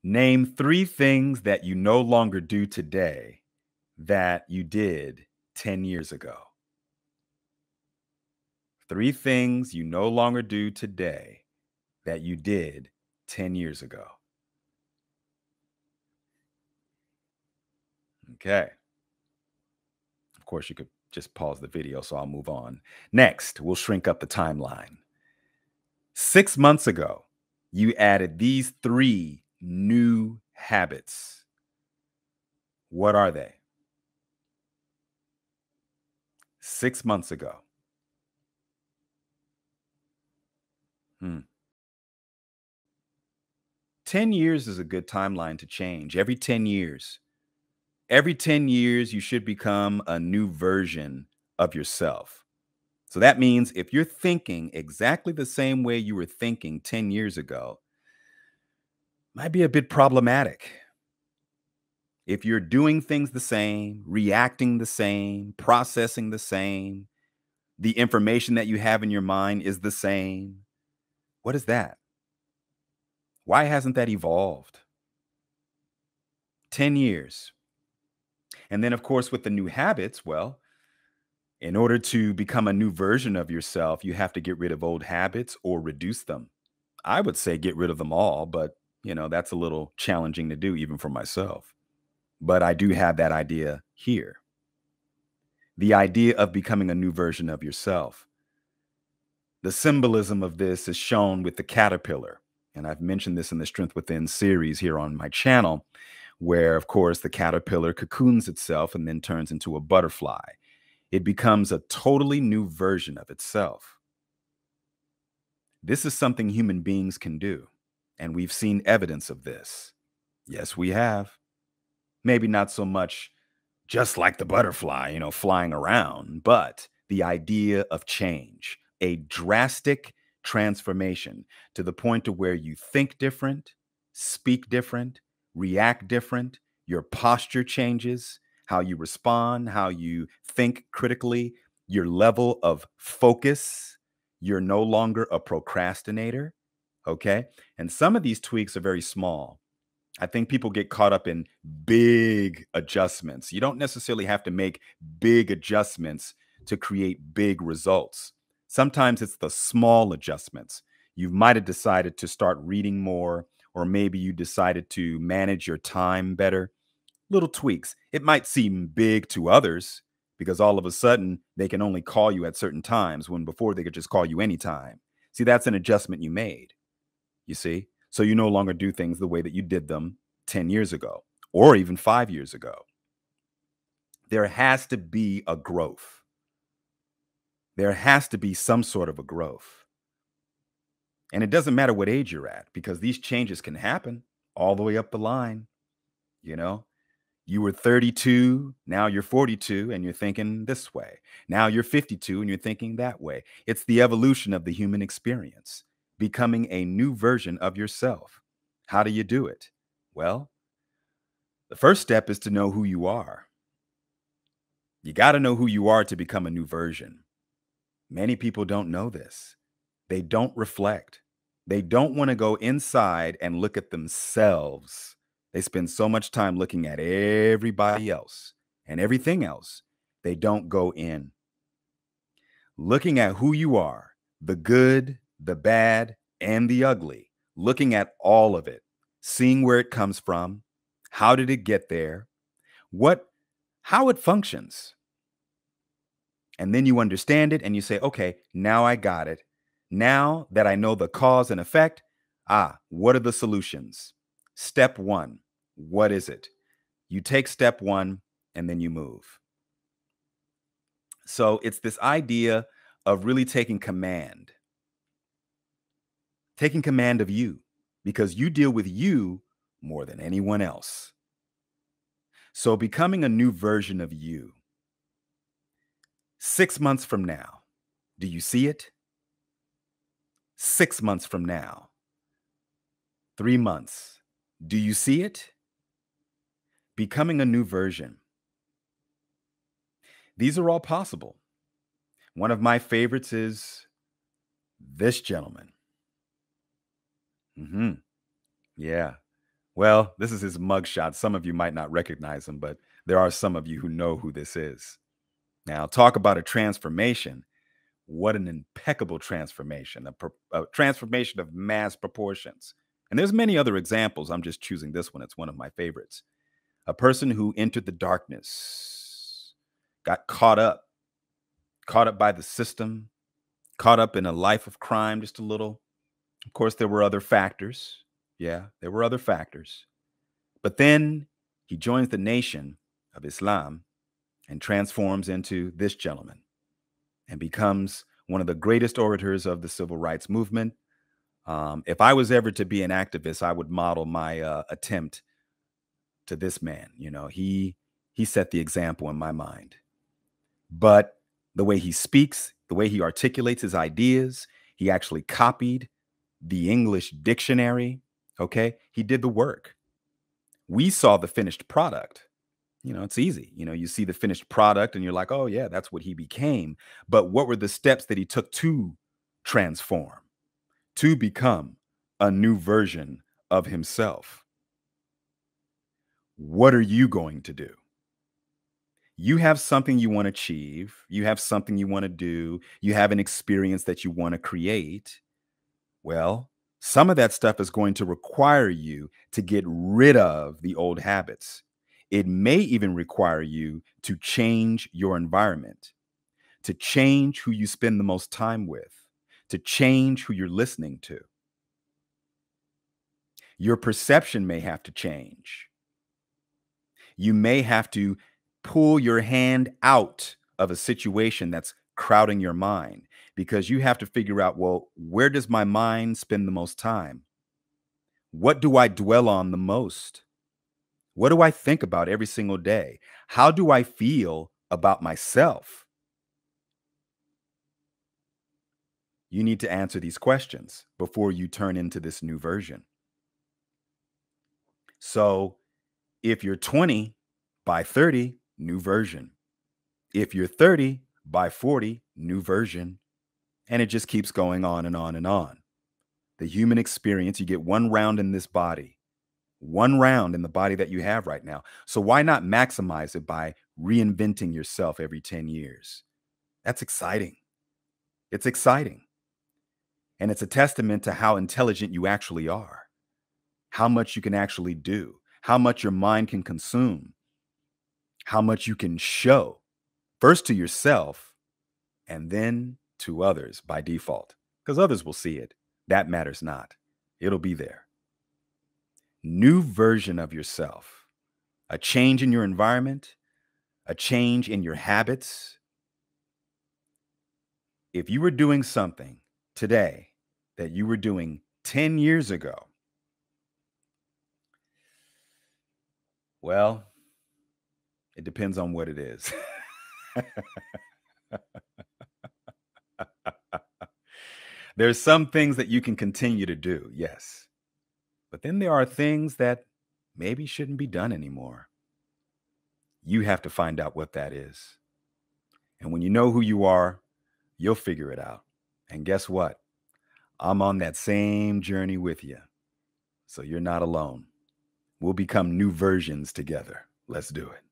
Name three things that you no longer do today that you did 10 years ago. Three things you no longer do today that you did 10 years ago. Okay. Of course, you could just pause the video, so I'll move on. Next, we'll shrink up the timeline. 6 months ago, you added these three new habits. What are they? 6 months ago. 10 years is a good timeline to change. Every 10 years. Every 10 years, you should become a new version of yourself. So that means if you're thinking exactly the same way you were thinking 10 years ago, might be a bit problematic. If you're doing things the same, reacting the same, processing the same, the information that you have in your mind is the same, what is that? Why hasn't that evolved? 10 years. And then, of course, with the new habits, well, in order to become a new version of yourself, you have to get rid of old habits or reduce them. I would say get rid of them all, but that's a little challenging to do even for myself. But I do have that idea here. The idea of becoming a new version of yourself. The symbolism of this is shown with the caterpillar. And I've mentioned this in the Strength Within series here on my channel, where, of course, the caterpillar cocoons itself and then turns into a butterfly. It becomes a totally new version of itself. This is something human beings can do, and we've seen evidence of this. Yes, we have. Maybe not so much just like the butterfly, flying around, but the idea of change, a drastic transformation to the point to where you think different, speak different, react different, your posture changes, how you respond, how you think critically, your level of focus. You're no longer a procrastinator. Okay. And some of these tweaks are very small. I think people get caught up in big adjustments. You don't necessarily have to make big adjustments to create big results. Sometimes it's the small adjustments. You might have decided to start reading more, or maybe you decided to manage your time better. Little tweaks. It might seem big to others because all of a sudden they can only call you at certain times when before they could just call you anytime. See, that's an adjustment you made, you see? So you no longer do things the way that you did them 10 years ago or even 5 years ago. There has to be a growth. There has to be some sort of a growth. And it doesn't matter what age you're at because these changes can happen all the way up the line. You were 32, now you're 42 and you're thinking this way. Now you're 52 and you're thinking that way. It's the evolution of the human experience, becoming a new version of yourself. How do you do it? Well, the first step is to know who you are. You got to know who you are to become a new version. Many people don't know this. They don't reflect. They don't want to go inside and look at themselves. They spend so much time looking at everybody else and everything else. They don't go in. Looking at who you are, the good, the bad, and the ugly. Looking at all of it, seeing where it comes from, how did it get there, how it functions. And then you understand it and you say, okay, now I got it. Now that I know the cause and effect, what are the solutions? Step one, what is it? You take step one and then you move. So it's this idea of really taking command of you, because you deal with you more than anyone else. So becoming a new version of you. 6 months from now, do you see it? 6 months from now, 3 months, do you see it? Becoming a new version. These are all possible. One of my favorites is this gentleman. Yeah. Well, this is his mugshot. Some of you might not recognize him, but there are some of you who know who this is. Now, talk about a transformation. What an impeccable transformation, a transformation of mass proportions. And there's many other examples. I'm just choosing this one. It's one of my favorites. A person who entered the darkness, got caught up by the system, caught up in a life of crime just a little. Of course, there were other factors. Yeah, there were other factors. But then he joins the nation of Islam and transforms into this gentleman and becomes one of the greatest orators of the civil rights movement. If I was ever to be an activist, I would model my attempt to this man. You know, he set the example in my mind. But the way he speaks, the way he articulates his ideas, he actually copied the English dictionary. Okay, he did the work. We saw the finished product. You know, it's easy. You know, you see the finished product and you're like, oh, yeah, that's what he became. But what were the steps that he took to transform, to become a new version of himself? What are you going to do? You have something you want to achieve. You have something you want to do. You have an experience that you want to create. Well, some of that stuff is going to require you to get rid of the old habits. It may even require you to change your environment, to change who you spend the most time with, to change who you're listening to. Your perception may have to change. You may have to pull your hand out of a situation that's crowding your mind because you have to figure out, well, where does my mind spend the most time? What do I dwell on the most? What do I think about every single day? How do I feel about myself? You need to answer these questions before you turn into this new version. So if you're 20, by 30, new version. If you're 30, by 40, new version. And it just keeps going on and on and on. The human experience, you get one round in this body, one round in the body that you have right now. So why not maximize it by reinventing yourself every 10 years? That's exciting. It's exciting. And it's a testament to how intelligent you actually are, how much you can actually do, how much your mind can consume, how much you can show, first to yourself and then to others by default, because others will see it. That matters not. It'll be there. New version of yourself, a change in your environment, a change in your habits. If you were doing something today that you were doing 10 years ago, well, it depends on what it is. There's some things that you can continue to do, yes. But then there are things that maybe shouldn't be done anymore. You have to find out what that is. And when you know who you are, you'll figure it out. And guess what? I'm on that same journey with you. So you're not alone. We'll become new versions together. Let's do it.